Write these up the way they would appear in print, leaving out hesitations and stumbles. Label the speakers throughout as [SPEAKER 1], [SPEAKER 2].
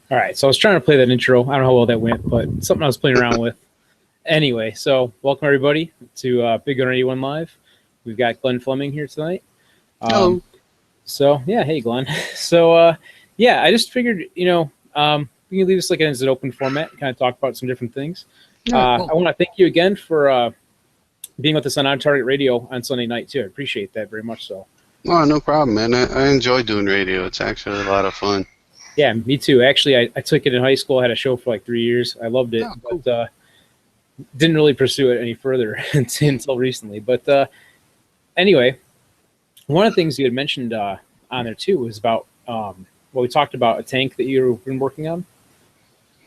[SPEAKER 1] All right, so I was trying to play that intro. I don't know how well that went, but something I was playing around with. Anyway, so welcome everybody to BigGunner81 Live. We've got Glenn Fleming here tonight.
[SPEAKER 2] Hello.
[SPEAKER 1] So yeah, hey Glenn. So yeah, I just figured we can leave this like as an open format, kind of talk about some different things.
[SPEAKER 2] Yeah, cool.
[SPEAKER 1] I want to thank you again for being with us on Target Radio on Sunday night too. I appreciate that very much. So.
[SPEAKER 2] Oh, no problem, man. I enjoy doing radio. It's actually a lot of fun.
[SPEAKER 1] Yeah, me too. Actually, I took it in high school. I had a show for like 3 years. I loved it,
[SPEAKER 2] Oh, cool.
[SPEAKER 1] but didn't really pursue it any further until recently. But anyway, one of the things you had mentioned on there too was about we talked about a tank that you've been working on.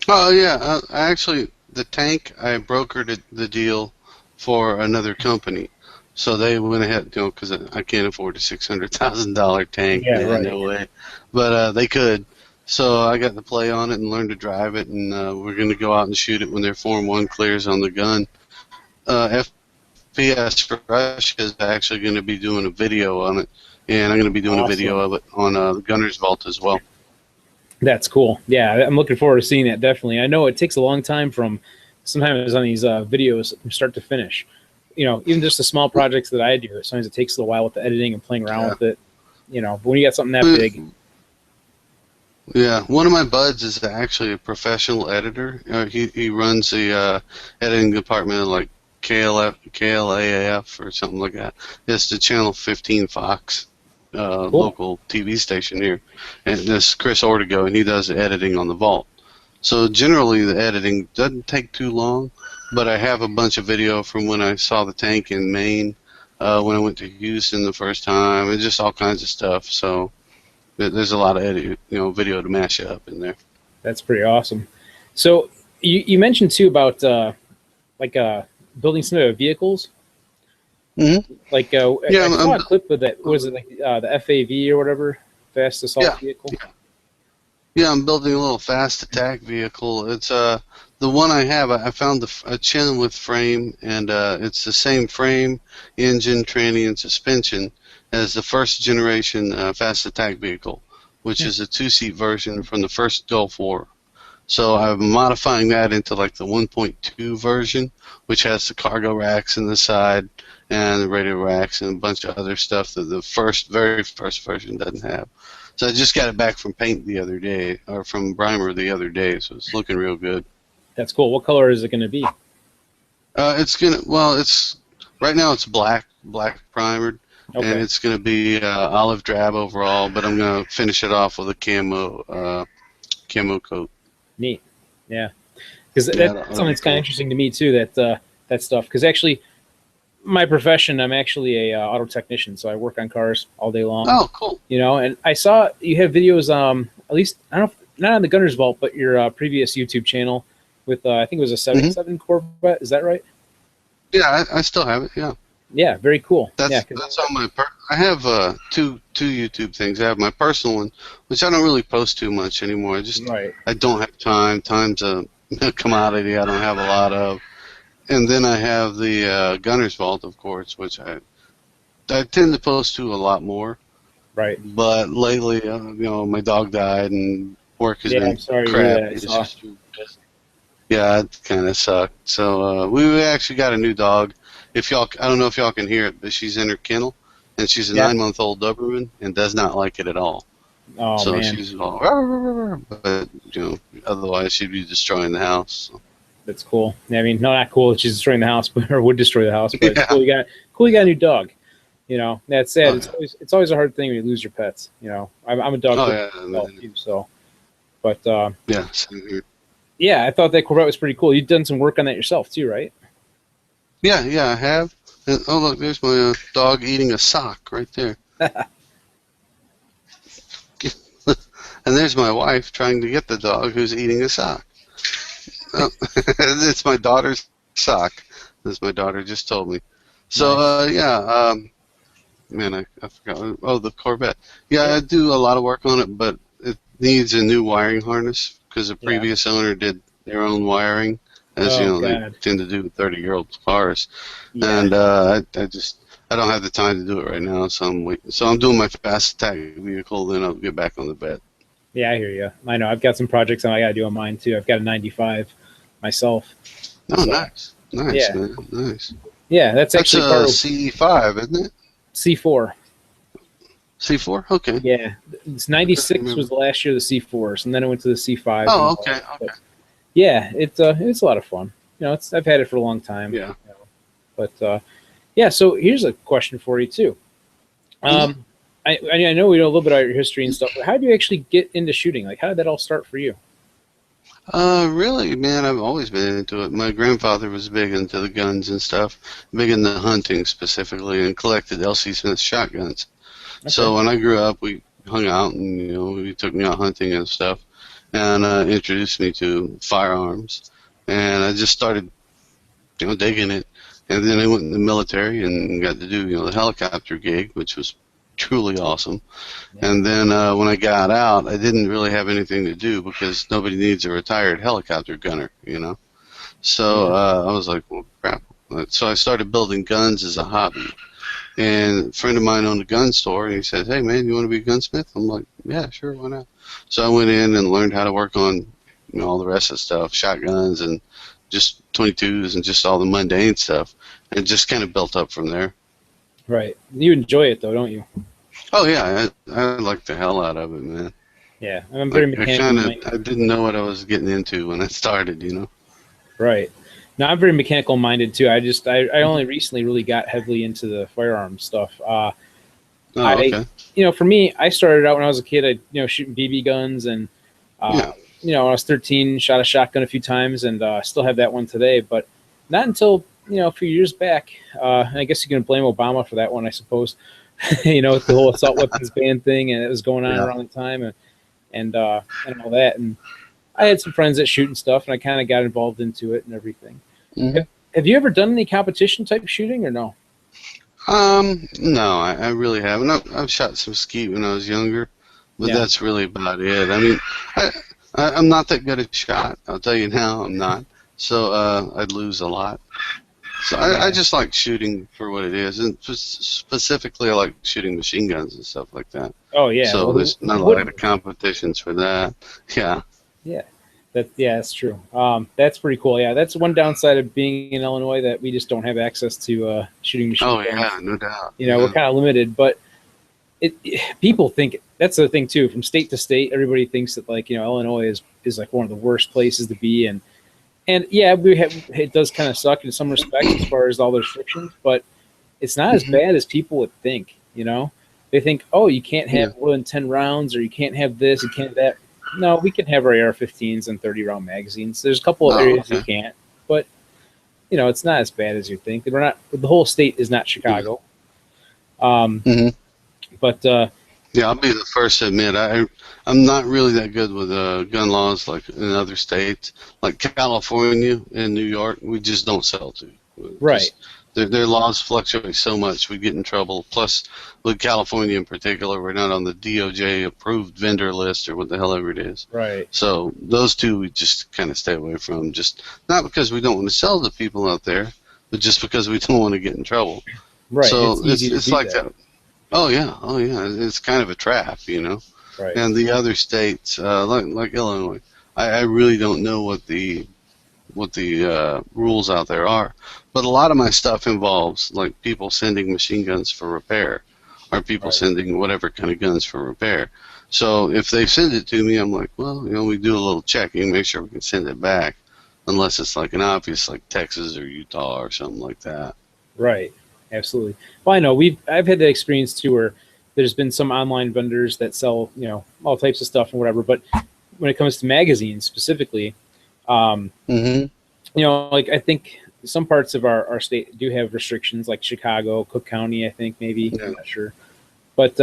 [SPEAKER 2] Oh, yeah. The tank, I brokered the deal for another company. So they went ahead, because I can't afford a $600,000 tank.
[SPEAKER 1] Yeah, right.
[SPEAKER 2] No way. But they could. So I got to play on it and learn to drive it, and we're going to go out and shoot it when their Form 1 clears on the gun. FPS for us is actually going to be doing a video on it, and I'm going to be doing a video of it on the Gunner's Vault as well.
[SPEAKER 1] That's cool. Yeah, I'm looking forward to seeing that, definitely. I know it takes a long time from sometimes on these videos from start to finish. Even just the small projects that I do, sometimes it takes a little while with the editing and playing around with it. But when you got something that big.
[SPEAKER 2] Yeah, one of my buds is actually a professional editor. He runs the editing department of like KLAF or something like that. It's the Channel 15 Fox
[SPEAKER 1] Cool.
[SPEAKER 2] local TV station here. And this is Chris Ortego, and he does the editing on the Vault. So generally the editing doesn't take too long, but I have a bunch of video from when I saw the tank in Maine, when I went to Houston the first time, and just all kinds of stuff. So there's a lot of video to mash up in there.
[SPEAKER 1] That's pretty awesome. So you mentioned too about building some of the vehicles.
[SPEAKER 2] Mm-hmm.
[SPEAKER 1] I saw a clip of that. What was it, like the FAV or whatever, fast assault vehicle?
[SPEAKER 2] Yeah, I'm building a little fast attack vehicle. It's the one I have. I found a Chenoweth frame, and it's the same frame, engine, tranny, and suspension as the first generation fast attack vehicle, which is a 2-seat version from the first Gulf War. So I'm modifying that into like the 1.2 version, which has the cargo racks in the side and the radio racks and a bunch of other stuff that the very first version doesn't have. So I just got it back from paint the other day, or from primer the other day, so it's looking real good.
[SPEAKER 1] That's cool. What color is it going to be?
[SPEAKER 2] It's right now it's black primered.
[SPEAKER 1] Okay.
[SPEAKER 2] And it's going to be olive drab overall, but I'm going to finish it off with a camo coat.
[SPEAKER 1] Neat. Yeah. Because that's something that's kind of interesting to me, too, that stuff. Because actually, my profession, I'm actually a auto technician, so I work on cars all day long.
[SPEAKER 2] Oh, cool.
[SPEAKER 1] And I saw you have videos, at least, I don't know, not on the Gunner's Vault, but your previous YouTube channel with, I think it was a 77 Corvette. Is that right?
[SPEAKER 2] Yeah, I still have it, yeah.
[SPEAKER 1] Yeah, very cool.
[SPEAKER 2] That's on my. I have two YouTube things. I have my personal one, which I don't really post too much anymore. I don't have time. Time's a commodity I don't have a lot of. And then I have the Gunner's Vault, of course, which I tend to post to a lot more.
[SPEAKER 1] Right.
[SPEAKER 2] But lately, my dog died and work has been crap. Yeah, it kind of sucked. So we actually got a new dog. I don't know if y'all can hear it, but she's in her kennel, and she's a 9-month-old Doberman and does not like it at all.
[SPEAKER 1] Oh,
[SPEAKER 2] so
[SPEAKER 1] man.
[SPEAKER 2] She's all, but otherwise she'd be destroying the house. So.
[SPEAKER 1] That's cool. I mean, no, not cool that she's destroying the house, or would destroy the house. But it's cool you got a new dog. That's sad. It's always a hard thing when you lose your pets. I'm a dog too, so. But
[SPEAKER 2] yeah, same here.
[SPEAKER 1] Yeah, I thought that Corvette was pretty cool. You've done some work on that yourself too, right?
[SPEAKER 2] Yeah, I have. And, oh, look, there's my dog eating a sock right there. And there's my wife trying to get the dog who's eating a sock. Oh, it's my daughter's sock, as my daughter just told me. So, nice. Man, I forgot. Oh, the Corvette. Yeah, I do a lot of work on it, but it needs a new wiring harness because the previous owner did their own wiring. As they tend to do with 30-year-old cars, and I don't have the time to do it right now, so I'm waiting. So I'm doing my fast attack vehicle, then I'll get back on the bed.
[SPEAKER 1] Yeah, I hear you. I know. I've got some projects I got to do on mine too. I've got a 95 myself.
[SPEAKER 2] Oh,
[SPEAKER 1] So,
[SPEAKER 2] nice, nice,
[SPEAKER 1] yeah.
[SPEAKER 2] man, nice.
[SPEAKER 1] Yeah, that's
[SPEAKER 2] That's
[SPEAKER 1] actually part
[SPEAKER 2] a
[SPEAKER 1] of
[SPEAKER 2] CE5, isn't it?
[SPEAKER 1] C4.
[SPEAKER 2] C4? Okay.
[SPEAKER 1] Yeah. It's
[SPEAKER 2] I couldn't
[SPEAKER 1] 96 was
[SPEAKER 2] remember.
[SPEAKER 1] the last year of the C4s, and then it went to the C5s and
[SPEAKER 2] Oh,
[SPEAKER 1] all
[SPEAKER 2] okay,
[SPEAKER 1] that. But
[SPEAKER 2] okay.
[SPEAKER 1] yeah, it's a lot of fun. I've had it for a long time.
[SPEAKER 2] Yeah.
[SPEAKER 1] But yeah, so here's a question for you too.
[SPEAKER 2] Mhm.
[SPEAKER 1] Um, I know we know a little bit about your history and stuff, but how did you actually get into shooting? Like, how did that all start for you?
[SPEAKER 2] Really, man, I've always been into it. My grandfather was big into the guns and stuff, big into hunting specifically, and collected L.C. Smith shotguns.
[SPEAKER 1] Okay.
[SPEAKER 2] So when I grew up, we hung out, and he took me out hunting and stuff, and introduced me to firearms, and I just started, digging it. And then I went in the military and got to do, the helicopter gig, which was truly awesome.
[SPEAKER 1] Yeah.
[SPEAKER 2] And then when I got out, I didn't really have anything to do because nobody needs a retired helicopter gunner. So
[SPEAKER 1] Yeah.
[SPEAKER 2] I was like, well, crap. So I started building guns as a hobby. And a friend of mine owned a gun store, and he said, hey, man, you want to be a gunsmith? I'm like, yeah, sure, why not? So I went in and learned how to work on, all the rest of the stuff, shotguns and just 22s and just all the mundane stuff. And just kind of built up from there.
[SPEAKER 1] Right. You enjoy it though, don't you?
[SPEAKER 2] Oh, yeah, I like the hell out of it, man.
[SPEAKER 1] Yeah. I'm very
[SPEAKER 2] Like
[SPEAKER 1] mechanically minded.
[SPEAKER 2] I didn't know what I was getting into when I started.
[SPEAKER 1] Right. No, I'm very mechanical minded too. I only recently really got heavily into the firearm stuff.
[SPEAKER 2] Oh,
[SPEAKER 1] I,
[SPEAKER 2] okay.
[SPEAKER 1] for me, I started out when I was a kid, shooting BB guns and,
[SPEAKER 2] Yeah.
[SPEAKER 1] when I was 13, shot a shotgun a few times and still have that one today, but not until, a few years back. And I guess you can blame Obama for that one, I suppose, with the whole assault weapons ban thing, and it was going on
[SPEAKER 2] Yeah.
[SPEAKER 1] around the time and all that. And I had some friends that shoot and stuff, and I kind of got involved into it and everything.
[SPEAKER 2] Hmm.
[SPEAKER 1] Have you ever done any competition type shooting or no?
[SPEAKER 2] No, I really haven't. I've shot some skeet when I was younger, but
[SPEAKER 1] Yeah.
[SPEAKER 2] that's really about it. I mean, I'm not that good at shot. I'll tell you now, I'm not. So I'd lose a lot. So I
[SPEAKER 1] Yeah.
[SPEAKER 2] just like shooting for what it is, and specifically I like shooting machine guns and stuff like that.
[SPEAKER 1] Oh yeah.
[SPEAKER 2] So
[SPEAKER 1] Well,
[SPEAKER 2] there's not
[SPEAKER 1] who
[SPEAKER 2] a lot
[SPEAKER 1] wouldn't?
[SPEAKER 2] of competitions for that. Yeah.
[SPEAKER 1] Yeah. That's true. That's pretty cool. Yeah, that's one downside of being in Illinois, that we just don't have access to shooting machine
[SPEAKER 2] Oh
[SPEAKER 1] guns.
[SPEAKER 2] yeah, no doubt.
[SPEAKER 1] We're
[SPEAKER 2] Yeah.
[SPEAKER 1] kind of limited, but people think that's the thing too. From state to state, everybody thinks that Illinois is like one of the worst places to be, and yeah, it does kind of suck in some respects as far as all the restrictions, but it's not as
[SPEAKER 2] Hmm.
[SPEAKER 1] bad as people would think. They think, oh, you can't
[SPEAKER 2] Yeah.
[SPEAKER 1] have more than 10 rounds, or you can't have this, you can't have that. No, we can have our AR-15s and 30-round magazines. There's a couple of
[SPEAKER 2] Oh,
[SPEAKER 1] areas we
[SPEAKER 2] okay.
[SPEAKER 1] can't, but it's not as bad as you think. We're not. The whole state is not
[SPEAKER 2] Yeah.
[SPEAKER 1] Chicago. Um,
[SPEAKER 2] Hmm.
[SPEAKER 1] but
[SPEAKER 2] Yeah, I'll be the first to admit I'm not really that good with gun laws like in other states, like California and New York. We just don't sell to.
[SPEAKER 1] right,
[SPEAKER 2] Just their laws fluctuate so much, we get in trouble. Plus, with California in particular, we're not on the DOJ approved vendor list or what the hell ever it is.
[SPEAKER 1] right,
[SPEAKER 2] So those two we just kind of stay away from. Just not because we don't want to sell to people out there, but just because we don't want to get in trouble.
[SPEAKER 1] right. It's
[SPEAKER 2] So
[SPEAKER 1] easy to
[SPEAKER 2] it's
[SPEAKER 1] do
[SPEAKER 2] like
[SPEAKER 1] that.
[SPEAKER 2] that. Oh yeah, oh yeah. It's kind of a trap.
[SPEAKER 1] Right,
[SPEAKER 2] And the other states, like Illinois, I really don't know what the rules out there are. But a lot of my stuff involves like people sending machine guns for repair, or people
[SPEAKER 1] right,
[SPEAKER 2] sending whatever kind of guns for repair. So if they send it to me, I'm like, well, we do a little checking, make sure we can send it back, unless it's like an obvious like Texas or Utah or something like that.
[SPEAKER 1] right. Absolutely. Well, I know I've had that experience too, where there's been some online vendors that sell all types of stuff and whatever. But when it comes to magazines specifically, um,
[SPEAKER 2] Mm-hmm.
[SPEAKER 1] like I think some parts of our state do have restrictions, like Chicago, Cook County, I think maybe.
[SPEAKER 2] Yeah.
[SPEAKER 1] I'm not sure, but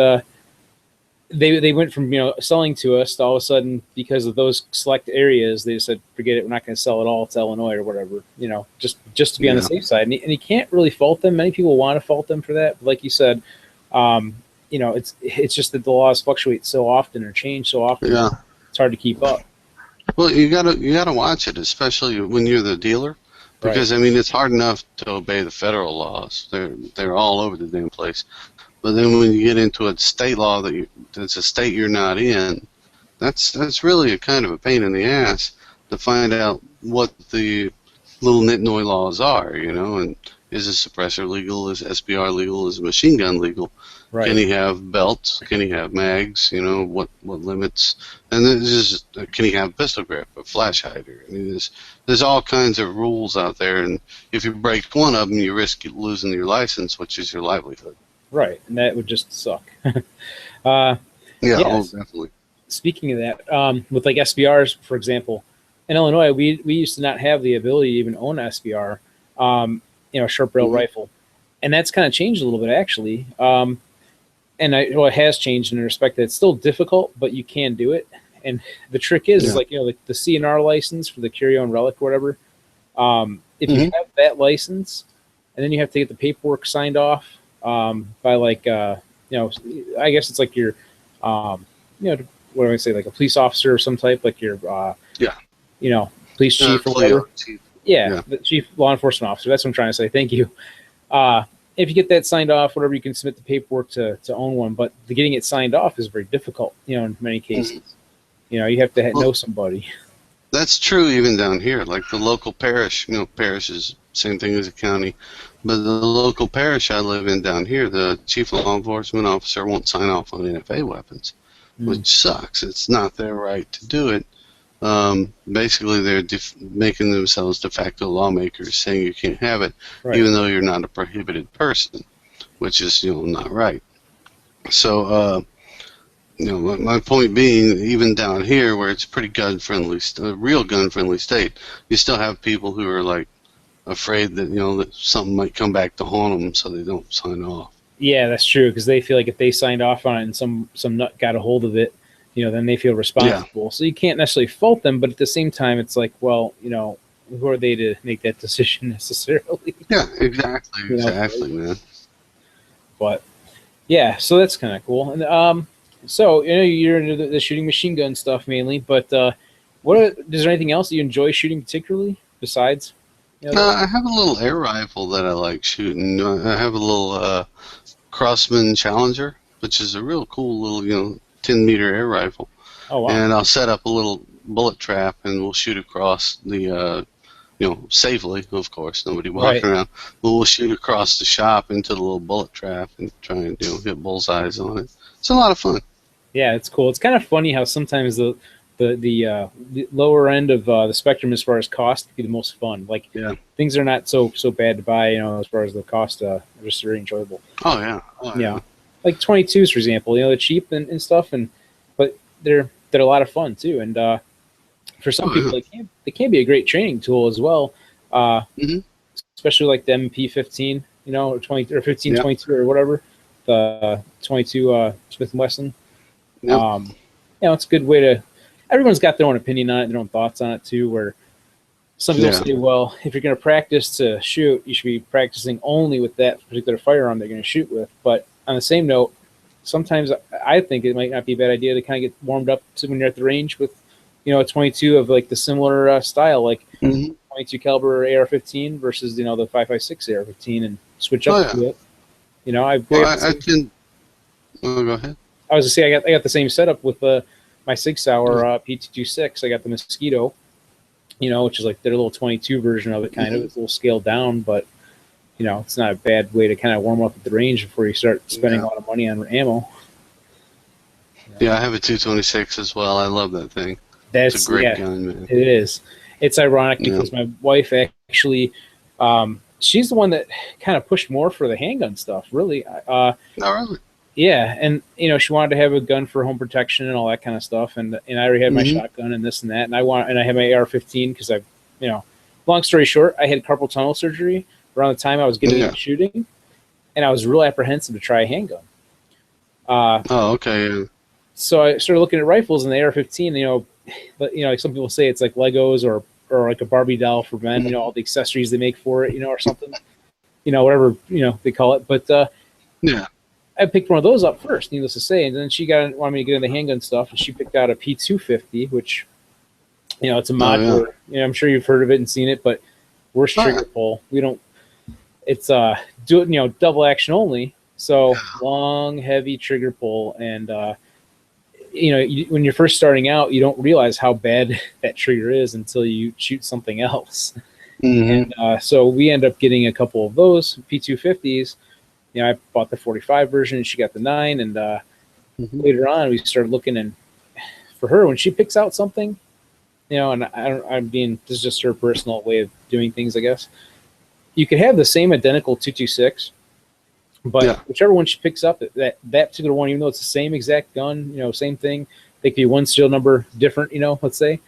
[SPEAKER 1] they went from selling to us to all of a sudden, because of those select areas, they just said, forget it, we're not going to sell it all to Illinois or whatever. Just to be on the
[SPEAKER 2] Yeah.
[SPEAKER 1] safe side. And you can't really fault them. Many people want to fault them for that, but like you said, it's just that the laws fluctuate so often or change so often.
[SPEAKER 2] Yeah.
[SPEAKER 1] It's hard to keep up.
[SPEAKER 2] Well, you gotta watch it, especially when you're the dealer, because I mean it's hard enough to obey the federal laws. They're all over the damn place. But then when you get into a state law that's a state you're not in, That's really a kind of a pain in the ass to find out what the little nitnoy laws are, and is a suppressor legal? Is SBR legal? Is a machine gun legal?
[SPEAKER 1] Right.
[SPEAKER 2] Can he have belts? Can he have mags? What limits? And then just can he have a pistol grip, a flash hider? I mean, there's all kinds of rules out there, and if you break one of them, you risk losing your license, which is your livelihood.
[SPEAKER 1] Right, and that would just suck.
[SPEAKER 2] Yeah,
[SPEAKER 1] yes.
[SPEAKER 2] Oh, definitely.
[SPEAKER 1] Speaking of that, with like SBRs, for example, in Illinois, we used to not have the ability to even own an SBR, short barrel rifle, and that's kind of changed a little bit actually. It has changed in the respect that it's still difficult, but you can do it. And the trick is like the CNR license for the Curio and Relic or whatever. If you have that license, and then you have to get the paperwork signed off by like I guess it's like your what do I say, like a police officer or some type, like your police chief or whatever. The chief law enforcement officer. That's what I'm trying to say. Thank you. If you get that signed off, whatever, you can submit the paperwork to own one. But getting it signed off is very difficult, in many cases. You have to know somebody.
[SPEAKER 2] That's true even down here. Like the local parish, parish is same thing as a county. But the local parish I live in down here, the chief law enforcement officer won't sign off on NFA weapons, which sucks. It's not their right to do it. Basically, they're making themselves de facto lawmakers, saying you can't have it, even though you're not a prohibited person, which is not right. So, my point being, even down here, where it's pretty gun-friendly, a real gun-friendly state, you still have people who are like afraid that that something might come back to haunt them, so they don't sign off.
[SPEAKER 1] Yeah, that's true, because they feel like if they signed off on it and some nut got a hold of it, then they feel responsible. Yeah. So you can't necessarily fault them, but at the same time, it's like, well, who are they to make that decision necessarily?
[SPEAKER 2] Yeah, exactly, man.
[SPEAKER 1] But yeah, so that's kind of cool. And so you're into the shooting machine gun stuff mainly, but is there anything else that you enjoy shooting particularly besides?
[SPEAKER 2] I have a little air rifle that I like shooting. I have a little Crossman Challenger, which is a real cool little 10-meter air rifle.
[SPEAKER 1] Oh, wow.
[SPEAKER 2] And I'll set up a little bullet trap, and we'll shoot across the, safely, of course, nobody walking around. But we'll shoot across the shop into the little bullet trap and try and hit bullseyes on it. It's a lot of fun.
[SPEAKER 1] Yeah, it's cool. It's kind of funny how sometimes the lower end of the spectrum as far as cost can be the most fun. Like things are not so bad to buy, as far as the cost, they're just very enjoyable.
[SPEAKER 2] Oh yeah.
[SPEAKER 1] Like 22s, for example, they're cheap and stuff, but they're a lot of fun too. And for some people, they can be a great training tool as well. Especially like the MP15, or 20 or 1522 or whatever, the 22 Smith & Wesson. It's a good way to. Everyone's got their own opinion on it, their own thoughts on it too. Where some people say, well, if you're going to practice to shoot, you should be practicing only with that particular firearm they're going to shoot with. But on the same note, sometimes I think it might not be a bad idea to kind of get warmed up to when you're at the range with, a 22 of like the similar style, like 22 caliber AR-15 versus the 5.56 AR-15, and switch up to it. I can.
[SPEAKER 2] Oh, go ahead.
[SPEAKER 1] I was to say I got the same setup with my Sig Sauer P226. I got the Mosquito, which is like their little 22 version of it, kind of. It's a little scaled down, but it's not a bad way to kind of warm up at the range before you start spending a lot of money on ammo.
[SPEAKER 2] Yeah, I have a 226 as well. I love that thing. It's a great gun, man.
[SPEAKER 1] It is. It's ironic because my wife actually, she's the one that kind of pushed more for the handgun stuff, really.
[SPEAKER 2] Oh, really?
[SPEAKER 1] Yeah, and she wanted to have a gun for home protection and all that kind of stuff, and I already had my shotgun and this and that, and I had my AR-15 because long story short, I had carpal tunnel surgery around the time I was getting into shooting, and I was real apprehensive to try a handgun.
[SPEAKER 2] Okay.
[SPEAKER 1] So I started looking at rifles, and the AR-15, but like some people say it's like Legos or like a Barbie doll for men, all the accessories they make for it, or something, whatever they call it, but I picked one of those up first, needless to say, and then she wanted me to get into handgun stuff, and she picked out a P250, which, it's a mod where, I'm sure you've heard of it and seen it, but worse trigger pull. We don't. It's double action only, so long, heavy trigger pull, and when you're first starting out, you don't realize how bad that trigger is until you shoot something else.
[SPEAKER 2] Mm-hmm.
[SPEAKER 1] And so we end up getting a couple of those P250s. I bought the 45 version, and she got the 9. And later on, we started looking, and for her, when she picks out something, and this is just her personal way of doing things, I guess. You could have the same identical 226, but whichever one she picks up, that particular one, even though it's the same exact gun, same thing, they could be one serial number different, let's say.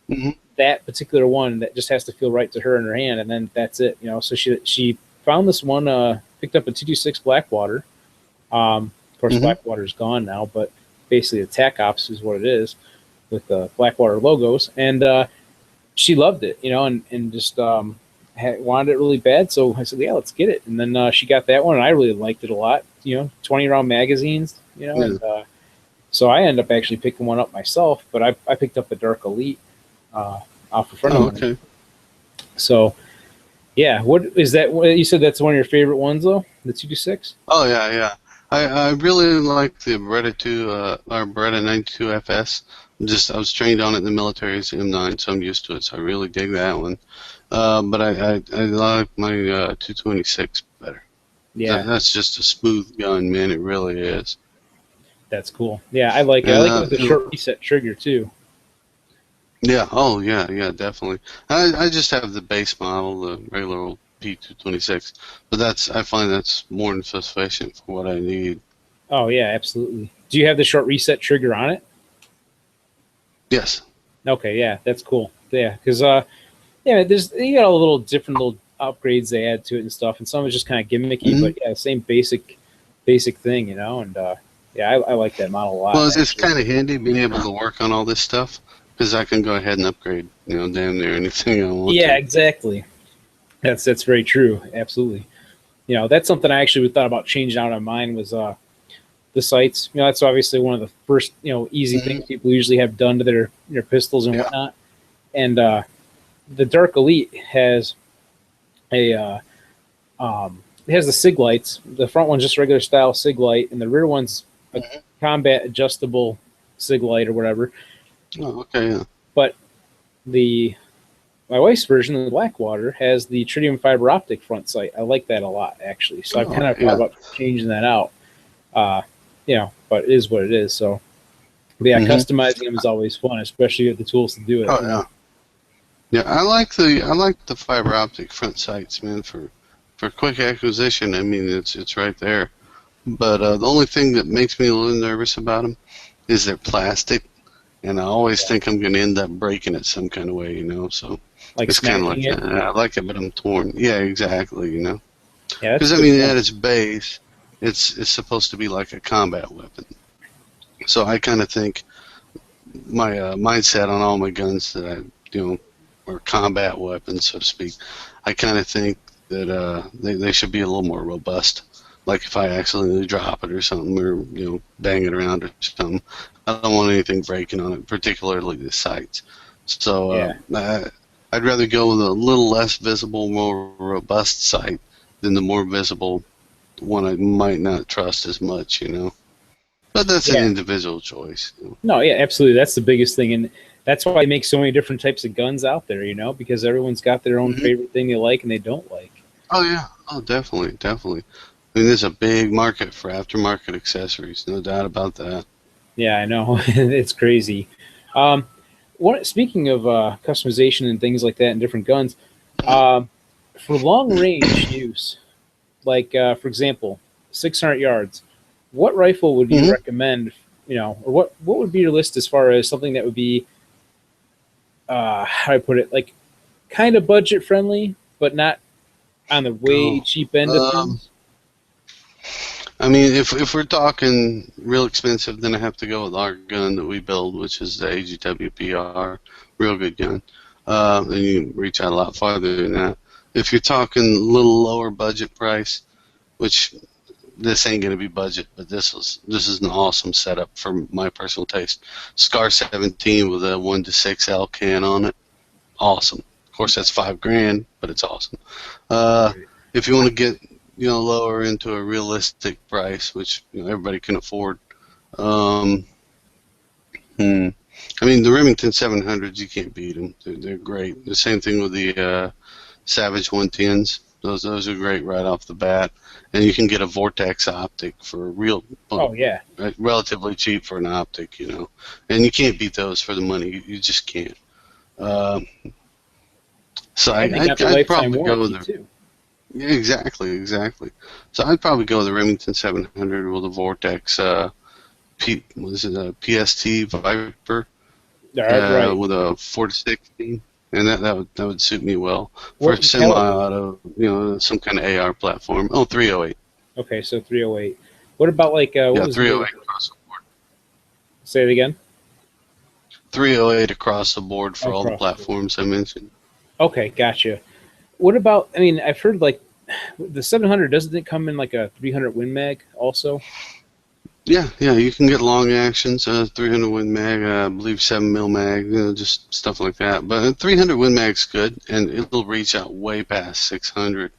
[SPEAKER 2] Mm-hmm.
[SPEAKER 1] That particular one, that just has to feel right to her in her hand, and then that's it. So she found this one, picked up a 226 Blackwater. Of course, Blackwater's gone now, but basically the TAC Ops is what it is, with the Blackwater logos, and she loved it, and just wanted it really bad. So I said, yeah, let's get it. And then she got that one, and I really liked it a lot. 20 round magazines, and so I ended up actually picking one up myself. But I picked up the Dark Elite off a friend of mine. So yeah, what is that? You said that's one of your favorite ones, though, the 226.
[SPEAKER 2] Oh yeah. I really like the Beretta 2 or Beretta 92 FS. I was trained on it in the military as M9, so I'm used to it. So I really dig that one. But I like my 226 better.
[SPEAKER 1] Yeah,
[SPEAKER 2] that's just a smooth gun, man. It really is.
[SPEAKER 1] That's cool. Yeah, I like it. I like it with the short reset trigger too.
[SPEAKER 2] Yeah. Oh yeah, definitely. I just have the base model, the regular old P226, but I find that's more than sufficient for what I need.
[SPEAKER 1] Oh yeah, absolutely. Do you have the short reset trigger on it?
[SPEAKER 2] Yes.
[SPEAKER 1] Okay, yeah, that's cool. Yeah, because you got a little different little upgrades they add to it and stuff, and some of it's just kind of gimmicky, but yeah, same basic thing, and I like that model a lot.
[SPEAKER 2] Well, it's kind of handy being able to work on all this stuff, because I can go ahead and upgrade, damn near anything I want.
[SPEAKER 1] Yeah, exactly. That's very true. Absolutely. That's something I actually thought about changing out on mine was the sights. That's obviously one of the first, easy things people usually have done to their pistols and whatnot. And the Dark Elite has it has the SIG lights. The front one's just regular style SIG light, and the rear one's a combat adjustable SIG light or whatever.
[SPEAKER 2] Oh, okay, yeah.
[SPEAKER 1] But my wife's version of the Blackwater has the tritium fiber optic front sight. I like that a lot, actually. So I've kind of thought about changing that out. But it is what it is. So, but yeah, customizing them is always fun, especially with the tools to do it.
[SPEAKER 2] Oh yeah. Yeah, I like the fiber optic front sights, man. For quick acquisition, I mean it's right there. But the only thing that makes me a little nervous about them is they're plastic, and I always think I'm going to end up breaking it some kind of way, So
[SPEAKER 1] like
[SPEAKER 2] it's kind of like
[SPEAKER 1] it?
[SPEAKER 2] I like it, but I'm torn. Yeah, exactly,
[SPEAKER 1] Yeah,
[SPEAKER 2] because I mean at its base, it's supposed to be like a combat weapon. So I kind of think my mindset on all my guns that I are combat weapons, so to speak. I kind of think that they should be a little more robust. Like if I accidentally drop it or something, or bang it around or something, I don't want anything breaking on it, particularly the sights. So I'd rather go with a little less visible, more robust sight than the more visible one I might not trust as much, But that's an individual choice.
[SPEAKER 1] No, yeah, absolutely. That's the biggest thing, and that's why they make so many different types of guns out there, because everyone's got their own favorite thing they like and they don't like. Oh yeah,
[SPEAKER 2] definitely. I mean, there's a big market for aftermarket accessories, no doubt about that.
[SPEAKER 1] Yeah, I know. It's crazy. Speaking of customization and things like that in different guns, for long range use, like for example, 600 yards, what rifle would you recommend? Or what would be your list as far as something that would be, how do I put it, like kind of budget friendly, but not on the way cheap end of things?
[SPEAKER 2] I mean, if we're talking real expensive, then I have to go with our gun that we build, which is the AGWPR, real good gun. And you can reach out a lot farther than that. If you're talking a little lower budget price, which this ain't gonna be budget, but this is an awesome setup for my personal taste. Scar 17 with a 1-6L can on it, awesome. Of course, that's $5,000, but it's awesome. If you want to get lower into a realistic price, which everybody can afford, Hmm. I mean, the Remington 700s, you can't beat them. They're great. The same thing with the Savage 110s. Those are great right off the bat. And you can get a Vortex optic for
[SPEAKER 1] Oh yeah,
[SPEAKER 2] relatively cheap for an optic, you know. And you can't beat those for the money. You just can't. Uh, so
[SPEAKER 1] and they got the
[SPEAKER 2] I'd
[SPEAKER 1] lifetime
[SPEAKER 2] probably go with
[SPEAKER 1] warranty too.
[SPEAKER 2] yeah, exactly. So I'd probably go with the Remington 700 with the Vortex what is it, a PST Viper
[SPEAKER 1] Right.
[SPEAKER 2] with a 4 to 16, and that would suit me well for a
[SPEAKER 1] What caliber?
[SPEAKER 2] semi-auto, you know, some kind of AR platform. Oh, 308.
[SPEAKER 1] Okay, so 308. What about like what
[SPEAKER 2] Yeah,
[SPEAKER 1] was the name?
[SPEAKER 2] 308 across the board.
[SPEAKER 1] Say it again.
[SPEAKER 2] 308 across the board for all the
[SPEAKER 1] Across the board.
[SPEAKER 2] platforms I mentioned.
[SPEAKER 1] Okay, gotcha. What about? I mean, I've heard like the 700 doesn't it come in like a 300 Win Mag also?
[SPEAKER 2] Yeah, you can get long actions, 300 Win Mag, I believe 7 mil mag, you know, just stuff like that. But 300 Win Mag's good, and it'll reach out way past 600.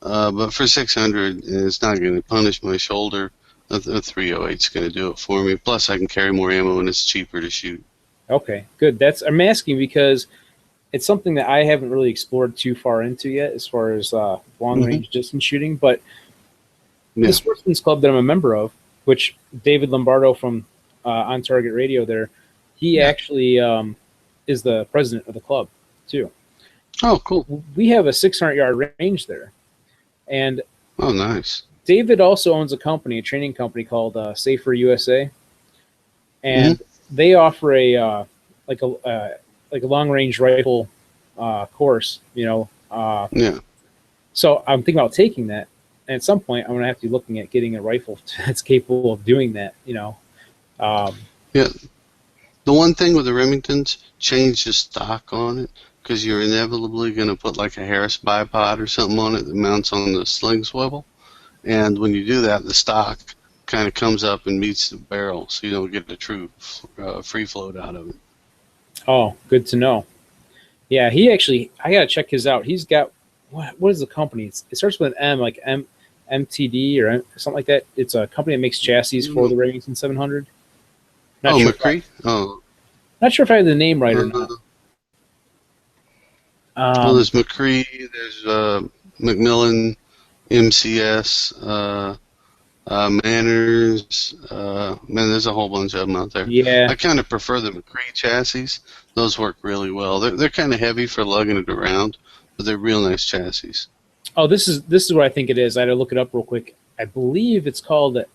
[SPEAKER 2] But for 600, it's not going to punish my shoulder. A 308 is going to do it for me. Plus, I can carry more ammo, and it's cheaper to shoot.
[SPEAKER 1] Okay, good. I'm asking because it's something that I haven't really explored too far into yet, as far as long range distance shooting. But
[SPEAKER 2] Yeah.
[SPEAKER 1] the Sportsman's Club that I'm a member of, which David Lombardo from On Target Radio there, he actually is the president of the club too.
[SPEAKER 2] Oh, cool.
[SPEAKER 1] We have a 600-yard range there, and
[SPEAKER 2] Oh, nice.
[SPEAKER 1] David also owns a company, a training company called Safer USA, and they offer a like a long range rifle course. You know,
[SPEAKER 2] Yeah.
[SPEAKER 1] so I'm thinking about taking that. And at some point, I'm going to have to be looking at getting a rifle that's capable of doing that. You know.
[SPEAKER 2] Yeah. The one thing with the Remingtons, change the stock on it, because you're inevitably going to put like a Harris bipod or something on it that mounts on the sling swivel. And when you do that, the stock kind of comes up and meets the barrel, so you don't get a true free float out of it.
[SPEAKER 1] Oh, good to know. Yeah, he actually, I got to check his out. He's got, what is the company? It starts with an M, like MTD or something like that. It's a company that makes chassis for the Remington 700.
[SPEAKER 2] McCree?
[SPEAKER 1] Not sure if I have the name right or not.
[SPEAKER 2] Well, there's McCree, there's Macmillan, MCS, Manners. Man, there's a whole bunch of them out there.
[SPEAKER 1] Yeah.
[SPEAKER 2] I kind of prefer the McCree chassis. Those work really well. They're kind of heavy for lugging it around, but they're real nice chassis.
[SPEAKER 1] Oh, this is what I think it is. I had to look it up real quick. I believe it's called the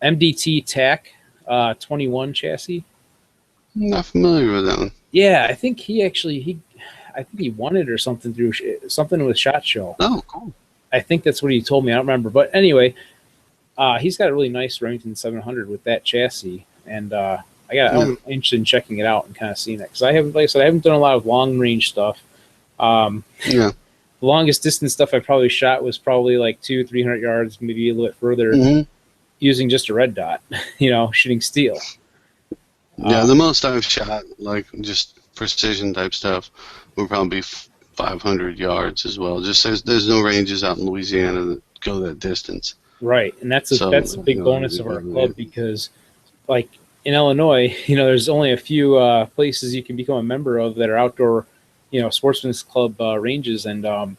[SPEAKER 1] MDT TAC 21 chassis.
[SPEAKER 2] I'm not familiar with that one.
[SPEAKER 1] Yeah, I think he won it or something through something with SHOT Show.
[SPEAKER 2] Oh, cool.
[SPEAKER 1] I think that's what he told me. I don't remember, but anyway, he's got a really nice Remington 700 with that chassis, and I'm interested in checking it out and kind of seeing it because I haven't done a lot of long range stuff. The longest distance stuff I probably shot was probably like 200-300 yards, maybe a little bit further, using just a red dot, shooting steel.
[SPEAKER 2] Yeah, the most I've shot, like just precision type stuff, would probably be 500 yards as well. Just there's no ranges out in Louisiana that go that distance.
[SPEAKER 1] Right, and that's a big bonus of our club because, like in Illinois, there's only a few places you can become a member of that are outdoor, sportsman's club ranges, and I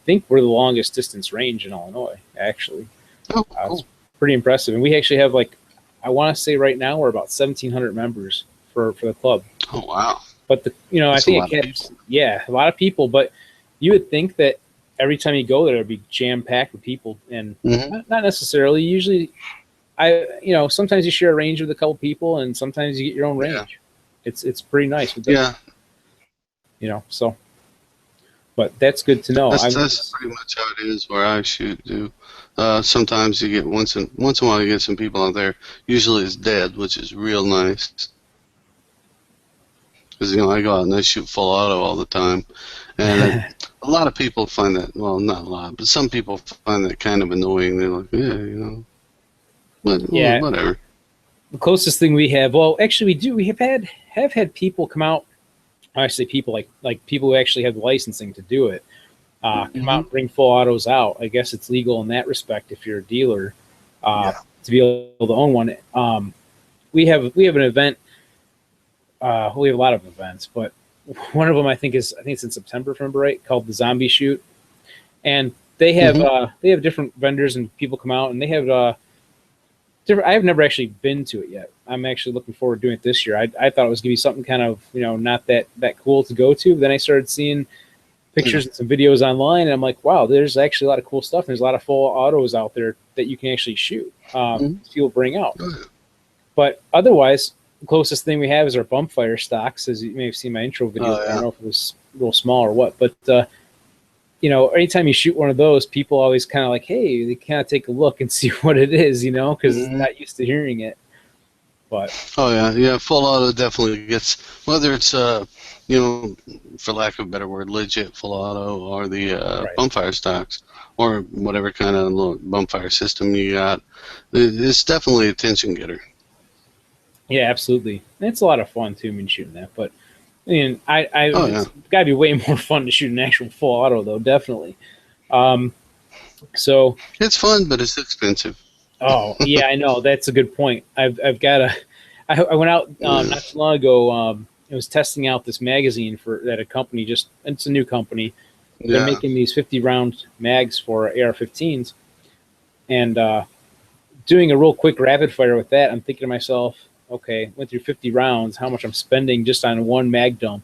[SPEAKER 1] think we're the longest distance range in Illinois, actually.
[SPEAKER 2] Oh, cool.
[SPEAKER 1] It's pretty impressive, and we actually have I want to say right now we're about 1,700 members for the club.
[SPEAKER 2] Oh wow!
[SPEAKER 1] But I think a lot of people. But you would think that every time you go there, it'd be jam packed with people, and not necessarily. Usually, sometimes you share a range with a couple people, and sometimes you get your own range. It's pretty nice with that. So. But that's good to know.
[SPEAKER 2] That's pretty much how it is where I shoot. Sometimes you get once in a while you get some people out there. Usually it's dead, which is real nice. Because I go out and I shoot full auto all the time, and a lot of people find that, well, not a lot, but some people find that kind of annoying. They're like, whatever.
[SPEAKER 1] The closest thing we have, well, actually we have had people come out. I say people like people who actually have the licensing to do it. Come out and bring full autos out. I guess it's legal in that respect if you're a dealer to be able to own one. we have an event. We have a lot of events, but one of them I think it's in September, if I remember right, called the Zombie Shoot, and they have different vendors and people come out, and they have different. I have never actually been to it yet. I'm actually looking forward to doing it this year. I thought it was gonna be something kind of not that cool to go to, but then I started seeing pictures and some videos online, and I'm like, wow, there's actually a lot of cool stuff. There's a lot of full autos out there that you can actually shoot. People bring out, but otherwise, the closest thing we have is our bump fire stocks, as you may have seen my intro video. I don't know if it was real small or what, but anytime you shoot one of those, people always kind of like, hey, they kind of take a look and see what it is, because they're not used to hearing it. But
[SPEAKER 2] full auto definitely gets, whether it's for lack of a better word, legit full auto, or the bump fire stocks, or whatever kind of little bump fire system you got. It's definitely a attention getter.
[SPEAKER 1] Yeah, absolutely. It's a lot of fun too, shooting that. But it's got to be way more fun to shoot an actual full auto, though. Definitely. So
[SPEAKER 2] it's fun, but it's expensive.
[SPEAKER 1] Oh yeah, I know. That's a good point. I've got a. I went out not too long ago. I was testing out this magazine that a company it's a new company. They're making these 50-round mags for AR-15s, and doing a real quick rapid fire with that. I'm thinking to myself, okay, went through 50 rounds. How much I'm spending just on one mag dump?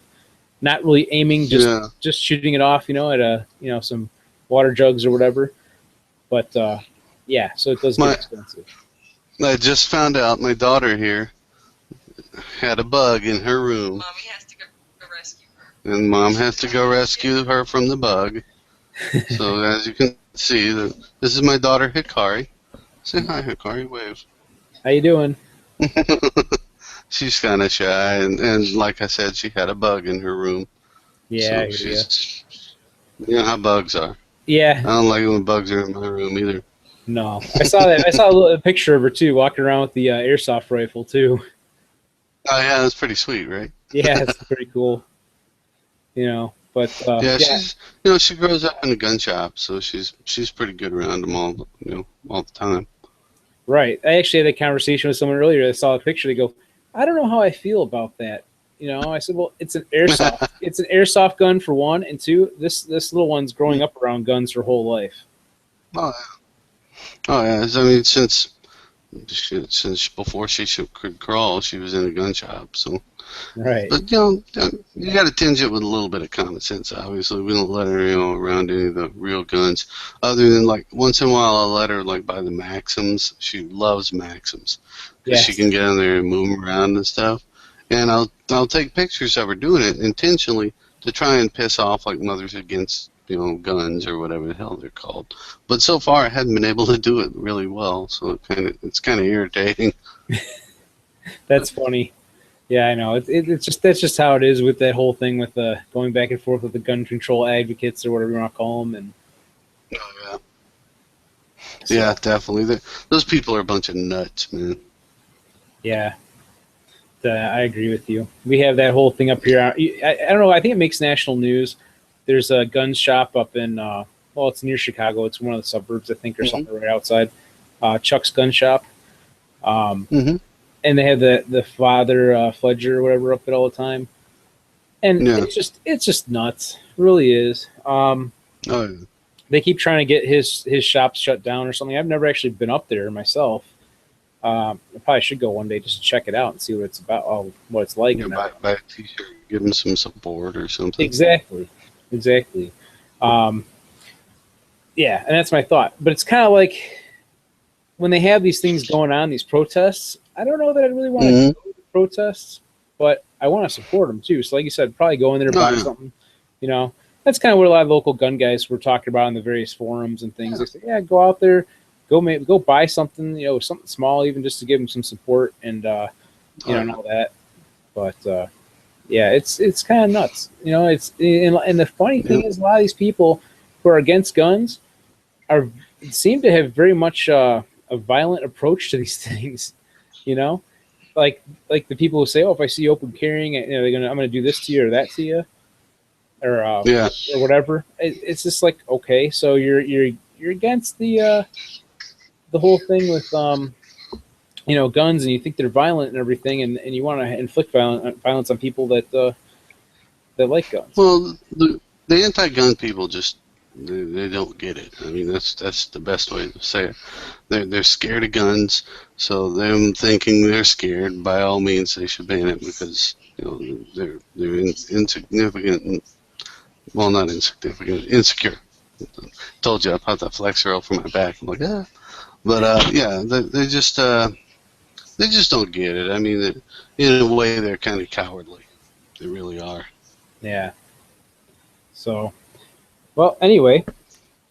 [SPEAKER 1] Not really aiming, just shooting it off, at some water jugs or whatever. But so it does get expensive.
[SPEAKER 2] I just found out my daughter here had a bug in her room.
[SPEAKER 3] Mommy has to go rescue her.
[SPEAKER 2] And Mom has to go rescue her from the bug. So as you can see, this is my daughter Hikari. Say hi, Hikari. Wave.
[SPEAKER 1] How you doing?
[SPEAKER 2] She's kind of shy, and like I said, she had a bug in her room.
[SPEAKER 1] Yeah,
[SPEAKER 2] so you know how bugs are.
[SPEAKER 1] Yeah.
[SPEAKER 2] I don't like it when bugs are in my room either.
[SPEAKER 1] No, I saw that. I saw a picture of her too, walking around with the airsoft rifle too.
[SPEAKER 2] Oh yeah, that's pretty sweet, right?
[SPEAKER 1] Yeah, it's pretty cool. But
[SPEAKER 2] she's she grows up in a gun shop, so she's pretty good around them all the time.
[SPEAKER 1] Right. I actually had a conversation with someone earlier that saw a picture. They go, I don't know how I feel about that. I said, well, it's an airsoft. It's an airsoft gun for one, and two, this little one's growing up around guns her whole life.
[SPEAKER 2] Oh yeah. I mean, since before she could crawl, she was in a gun shop. So.
[SPEAKER 1] Right.
[SPEAKER 2] But you got to tinge it with a little bit of common sense. Obviously, we don't let her around any of the real guns, other than like once in a while I'll let her buy the Maxims. She loves Maxims because she can get in there and move them around and stuff. And I'll take pictures of her doing it intentionally to try and piss off Mothers Against Guns or whatever the hell they're called. But so far I hadn't been able to do it really well, so it's kind of irritating.
[SPEAKER 1] That's funny. Yeah, I know. That's just how it is with that whole thing with going back and forth with the gun control advocates or whatever you want to call them. And
[SPEAKER 2] yeah, definitely. Those people are a bunch of nuts, man.
[SPEAKER 1] Yeah, I agree with you. We have that whole thing up here. I don't know. I think it makes national news. There's a gun shop up in it's near Chicago. It's one of the suburbs, I think, or something right outside. Chuck's Gun Shop. And they have the father Fledger or whatever up it all the time, and it's just nuts. It really is. They keep trying to get his shop shut down or something. I've never actually been up there myself. I probably should go one day just to check it out and see what it's about, what it's like.
[SPEAKER 2] Buy a t-shirt, give him some support or something.
[SPEAKER 1] Exactly. And that's my thought. But it's kind of like when they have these things going on, these protests. I don't know that I really want to go to protests, but I want to support them too. So like you said, probably go in there and buy something. That's kind of what a lot of local gun guys were talking about in the various forums and things. They say, go out there, go buy something, something small, even just to give them some support and and all that. But it's kind of nuts. And the funny thing is, a lot of these people who are against guns seem to have very much a violent approach to these things. Like the people who say, "Oh, if I see you open carrying, I'm going to do this to you or that to you, or whatever." It's just like, okay, so you're against the whole thing with guns and you think they're violent and everything, and you want to inflict violence on people that like guns.
[SPEAKER 2] Well, the anti-gun people just they don't get it. I mean, that's the best way to say it. They're scared of guns, so them thinking they're scared, by all means they should ban it because they're insignificant. Well, not insignificant, insecure. Told you I popped that flex roll for my back. I'm like, ah. But yeah, they just don't get it. I mean, in a way, they're kind of cowardly. They really are.
[SPEAKER 1] Yeah. So, well, anyway,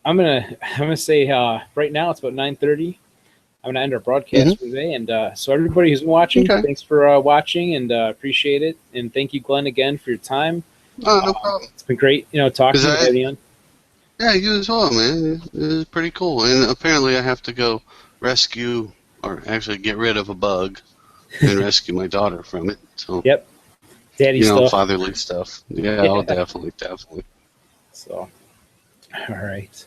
[SPEAKER 1] I'm gonna say right now it's about 9:30. I'm gonna end our broadcast for today, and so everybody who's been watching, thanks for watching, and appreciate it, and thank you, Glenn, again for your time.
[SPEAKER 2] Oh, no problem.
[SPEAKER 1] It's been great, talking to you.
[SPEAKER 2] Yeah, you as well, man. It was pretty cool, and apparently I have to go rescue, or actually get rid of a bug, and rescue my daughter from it. So.
[SPEAKER 1] Yep. Daddy stuff.
[SPEAKER 2] Fatherly stuff. Yeah, oh, definitely.
[SPEAKER 1] So, all right.